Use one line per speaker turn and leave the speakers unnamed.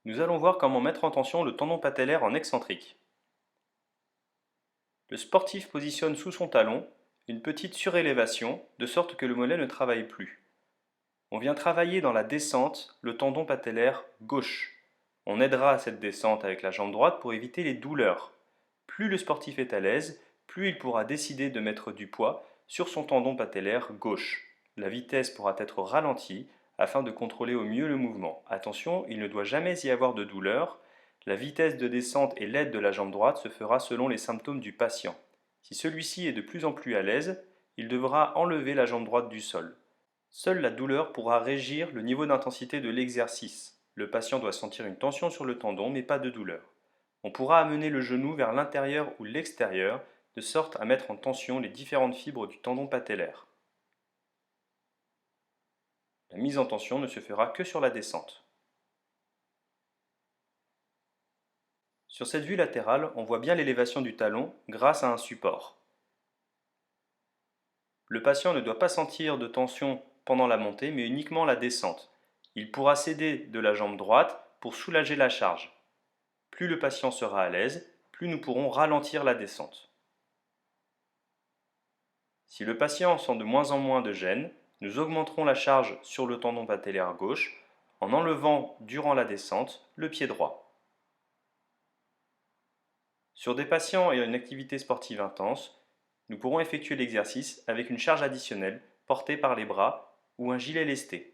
Nous allons voir comment mettre en tension le tendon patellaire en excentrique. Le sportif positionne sous son talon une petite surélévation de sorte que le mollet ne travaille plus. On vient travailler dans la descente le tendon patellaire gauche. On aidera à cette descente avec la jambe droite pour éviter les douleurs. Plus le sportif est à l'aise, plus il pourra décider de mettre du poids sur son tendon patellaire gauche. La vitesse pourra être ralentie afin de contrôler au mieux le mouvement. Attention, il ne doit jamais y avoir de douleur. La vitesse de descente et l'aide de la jambe droite se fera selon les symptômes du patient. Si celui-ci est de plus en plus à l'aise, il devra enlever la jambe droite du sol. Seule la douleur pourra régir le niveau d'intensité de l'exercice. Le patient doit sentir une tension sur le tendon mais pas de douleur. On pourra amener le genou vers l'intérieur ou l'extérieur de sorte à mettre en tension les différentes fibres du tendon patellaire. La mise en tension ne se fera que sur la descente. Sur cette vue latérale, on voit bien l'élévation du talon grâce à un support. Le patient ne doit pas sentir de tension pendant la montée, mais uniquement la descente. Il pourra s'aider de la jambe droite pour soulager la charge. Plus le patient sera à l'aise, plus nous pourrons ralentir la descente. Si le patient sent de moins en moins de gêne, nous augmenterons la charge sur le tendon patellaire gauche en enlevant durant la descente le pied droit. Sur des patients ayant une activité sportive intense, nous pourrons effectuer l'exercice avec une charge additionnelle portée par les bras ou un gilet lesté.